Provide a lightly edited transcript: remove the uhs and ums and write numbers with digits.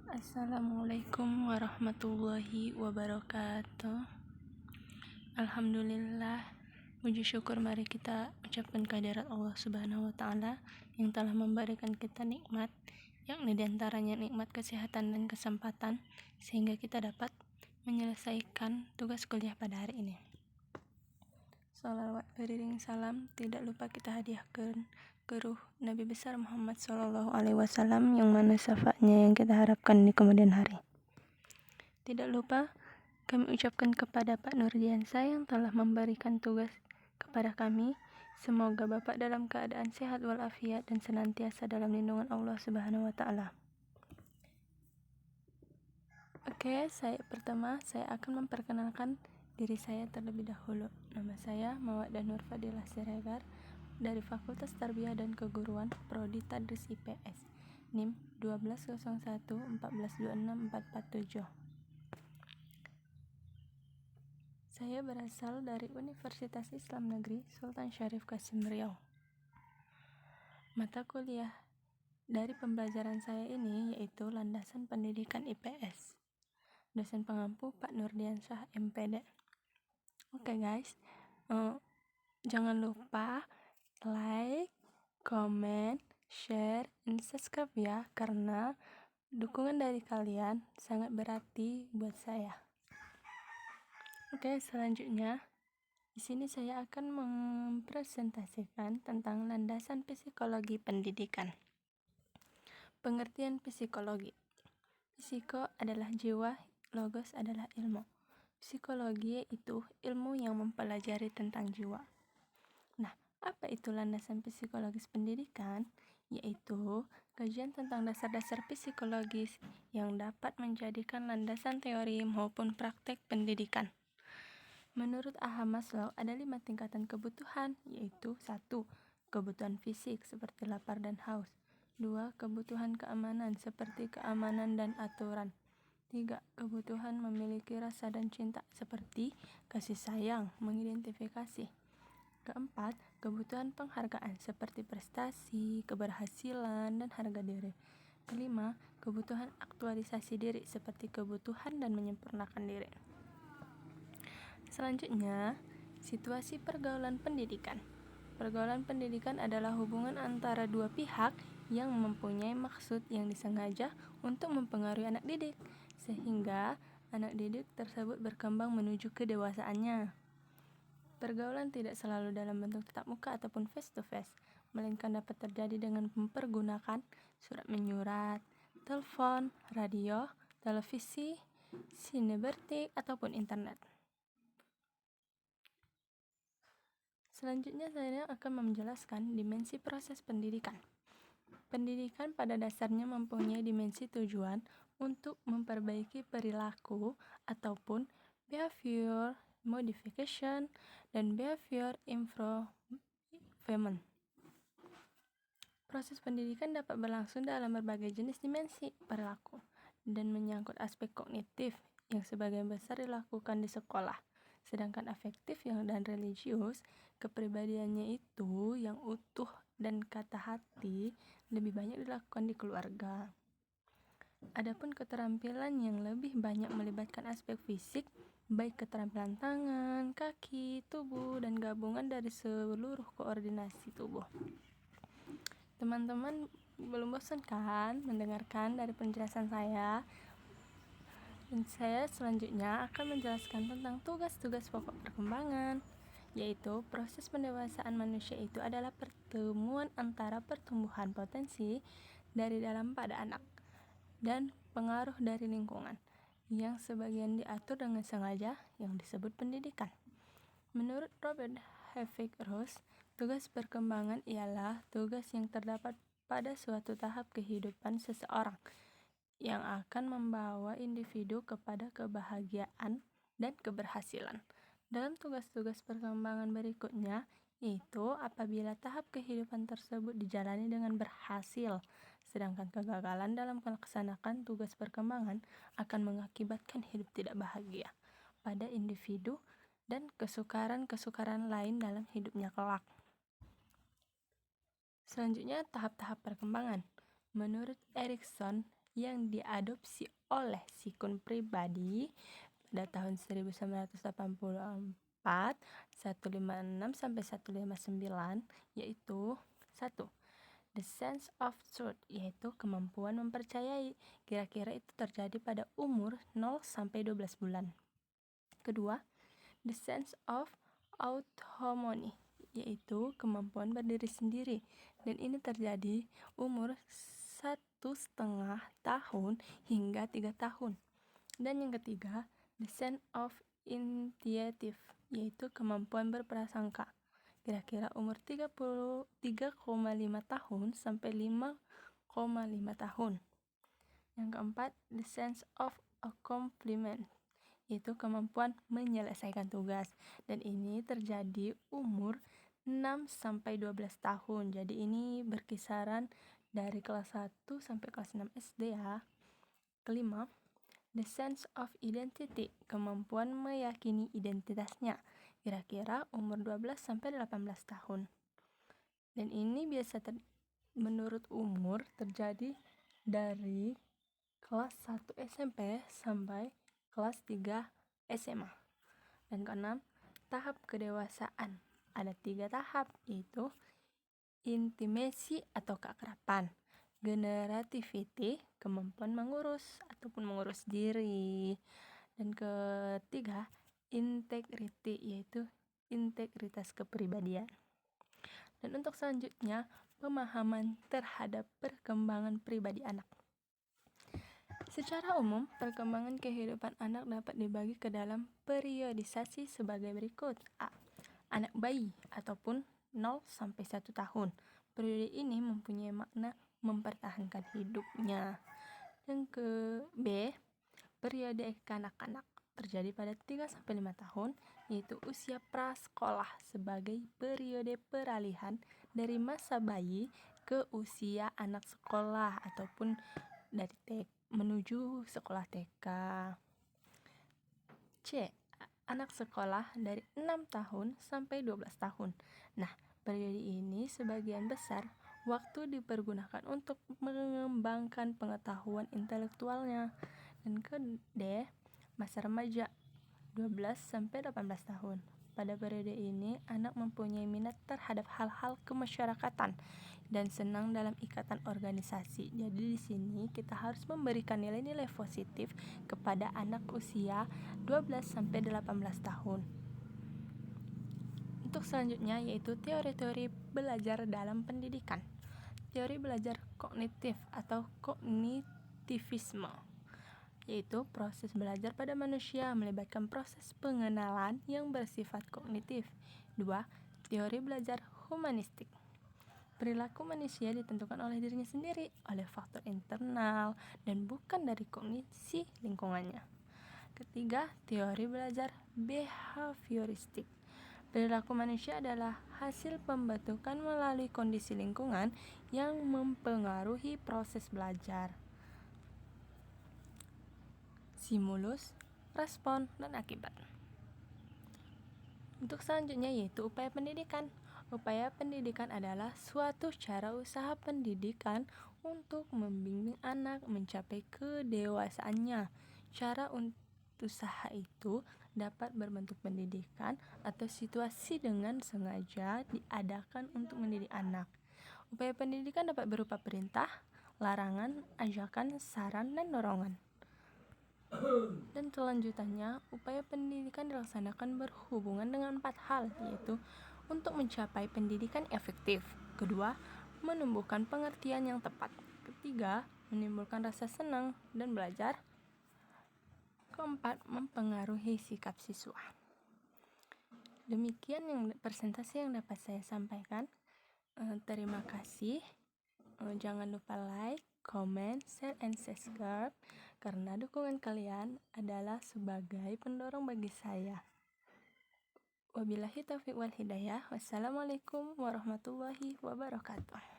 Assalamualaikum warahmatullahi wabarakatuh. Alhamdulillah, puji syukur mari kita ucapkan kehadirat Allah Subhanahu wa Ta'ala yang telah memberikan kita nikmat, yakni diantaranya nikmat kesehatan dan kesempatan, sehingga kita dapat menyelesaikan tugas kuliah pada hari ini. Salawat beriring salam tidak lupa kita hadiahkan ke ruh Nabi besar Muhammad SAW yang mana syafaatnya yang kita harapkan di kemudian hari. Tidak lupa kami ucapkan kepada Pak Nurdiansa yang telah memberikan tugas kepada kami. Semoga Bapak dalam keadaan sehat walafiat dan senantiasa dalam lindungan Allah Subhanahu wa Ta'ala. Oke, saya akan memperkenalkan diri saya terlebih dahulu. Nama saya Mawaddah Nur Fadilah Siregar dari Fakultas Tarbiyah dan Keguruan Prodi Tadris IPS. NIM 12014264447. Saya berasal dari Universitas Islam Negeri Sultan Syarif Qasim Riau. Mata kuliah dari pembelajaran saya ini yaitu Landasan Pendidikan IPS. Dosen pengampu Pak Nurdiansyah MPD. Oke guys, jangan lupa like, comment, share, dan subscribe ya, karena dukungan dari kalian sangat berarti buat saya. Oke, selanjutnya di sini saya akan mempresentasikan tentang landasan psikologi pendidikan. Pengertian psikologi. Psiko adalah jiwa, logos adalah ilmu. Psikologi itu ilmu yang mempelajari tentang jiwa. Nah, apa itu landasan psikologis pendidikan? Yaitu kajian tentang dasar-dasar psikologis yang dapat menjadikan landasan teori maupun praktek pendidikan. Menurut A.H. Maslow, ada 5 tingkatan kebutuhan, yaitu 1. Kebutuhan fisik seperti lapar dan haus. 2. Kebutuhan keamanan seperti keamanan dan aturan. 3. Kebutuhan memiliki rasa dan cinta seperti kasih sayang, mengidentifikasi. Keempat, kebutuhan penghargaan seperti prestasi, keberhasilan, dan harga diri. Kelima, kebutuhan aktualisasi diri seperti kebutuhan dan menyempurnakan diri. Selanjutnya, situasi pergaulan pendidikan. Pergaulan pendidikan adalah hubungan antara dua pihak yang mempunyai maksud yang disengaja untuk mempengaruhi anak didik, sehingga anak didik tersebut berkembang menuju kedewasaannya. Pergaulan tidak selalu dalam bentuk tatap muka ataupun face to face, melainkan dapat terjadi dengan mempergunakan surat menyurat, telepon, radio, televisi, sinebertik, ataupun internet. Selanjutnya saya akan menjelaskan dimensi proses pendidikan. Pendidikan pada dasarnya mempunyai dimensi tujuan untuk memperbaiki perilaku ataupun behavior modification dan behavior improvement. Proses pendidikan dapat berlangsung dalam berbagai jenis dimensi perilaku dan menyangkut aspek kognitif yang sebagian besar dilakukan di sekolah. Sedangkan afektif dan religius, kepribadiannya itu yang utuh dan kata hati lebih banyak dilakukan di keluarga. Adapun keterampilan yang lebih banyak melibatkan aspek fisik, baik keterampilan tangan, kaki, tubuh, dan gabungan dari seluruh koordinasi tubuh. Teman-teman belum bosan kan mendengarkan dari penjelasan saya? Dan saya selanjutnya akan menjelaskan tentang tugas-tugas pokok perkembangan, yaitu proses pendewasaan manusia itu adalah pertemuan antara pertumbuhan potensi dari dalam pada anak dan pengaruh dari lingkungan yang sebagian diatur dengan sengaja yang disebut pendidikan. Menurut Robert Havik Ross, tugas perkembangan ialah tugas yang terdapat pada suatu tahap kehidupan seseorang yang akan membawa individu kepada kebahagiaan dan keberhasilan. Dalam tugas-tugas perkembangan berikutnya, yaitu apabila tahap kehidupan tersebut dijalani dengan berhasil, sedangkan kegagalan dalam melaksanakan tugas perkembangan akan mengakibatkan hidup tidak bahagia pada individu dan kesukaran-kesukaran lain dalam hidupnya kelak. Selanjutnya, tahap-tahap perkembangan. Menurut Erikson, yang diadopsi oleh si Kun pribadi pada tahun 1984, 156 sampai 159, yaitu 1. The sense of truth, yaitu kemampuan mempercayai. Kira-kira itu terjadi pada umur 0 sampai 12 bulan. Kedua, the sense of autonomy, yaitu kemampuan berdiri sendiri, dan ini terjadi umur 1,5 tahun hingga 3 tahun. Dan yang ketiga, the sense of initiative, yaitu kemampuan berprasangka. Kira-kira umur 3,5 tahun sampai 5,5 tahun. Yang keempat, the sense of accomplishment, yaitu kemampuan menyelesaikan tugas, dan ini terjadi umur 6 sampai 12 tahun. Jadi ini berkisaran dari kelas 1 sampai kelas 6 SD ya. Kelima, the sense of identity, kemampuan meyakini identitasnya. Kira-kira umur 12 sampai 18 tahun. Dan ini biasa menurut umur terjadi dari kelas 1 SMP sampai kelas 3 SMA. Dan keenam, tahap kedewasaan. Ada 3 tahap, yaitu intimacy atau keakraban, generativity, kemampuan mengurus ataupun mengurus diri, dan ketiga, integrity, yaitu integritas kepribadian. Dan untuk selanjutnya, pemahaman terhadap perkembangan pribadi anak. Secara umum, perkembangan kehidupan anak dapat dibagi ke dalam periodisasi sebagai berikut. A. Anak bayi ataupun 0 sampai 1 tahun. Periode ini mempunyai makna mempertahankan hidupnya. Dan ke B, periode kanak-kanak terjadi pada 3 sampai 5 tahun, yaitu usia prasekolah sebagai periode peralihan dari masa bayi ke usia anak sekolah ataupun dari menuju sekolah TK. C. Anak sekolah dari 6 tahun sampai 12 tahun. Nah, periode ini sebagian besar waktu dipergunakan untuk mengembangkan pengetahuan intelektualnya. Dan ke D, masa remaja 12 sampai 18 tahun. Pada periode ini, anak mempunyai minat terhadap hal-hal kemasyarakatan dan senang dalam ikatan organisasi. Jadi di sini kita harus memberikan nilai-nilai positif kepada anak usia 12 sampai 18 tahun. Untuk selanjutnya yaitu teori-teori belajar dalam pendidikan. Teori belajar kognitif atau kognitivisme, yaitu proses belajar pada manusia melibatkan proses pengenalan yang bersifat kognitif. 2. Teori belajar humanistik. Perilaku manusia ditentukan oleh dirinya sendiri, oleh faktor internal, dan bukan dari kondisi lingkungannya. Ketiga, teori belajar behavioristik. Perilaku manusia adalah hasil pembentukan melalui kondisi lingkungan yang mempengaruhi proses belajar. Stimulus, respon, dan akibat. Untuk selanjutnya yaitu upaya pendidikan. Upaya pendidikan adalah suatu cara usaha pendidikan untuk membimbing anak mencapai kedewasaannya. Cara usaha itu dapat berbentuk pendidikan atau situasi dengan sengaja diadakan untuk mendidik anak. Upaya pendidikan dapat berupa perintah, larangan, ajakan, saran, dan dorongan. Dan selanjutnya, upaya pendidikan dilaksanakan berhubungan dengan 4 hal, yaitu untuk mencapai pendidikan efektif. Kedua, menumbuhkan pengertian yang tepat. Ketiga, menimbulkan rasa senang dan belajar. Keempat, mempengaruhi sikap siswa. Demikian presentasi yang dapat saya sampaikan. Terima kasih. Jangan lupa like, comment, share, and subscribe karena dukungan kalian adalah sebagai pendorong bagi saya. Wabillahi taufiq wal hidayah. Wassalamualaikum warahmatullahi wabarakatuh.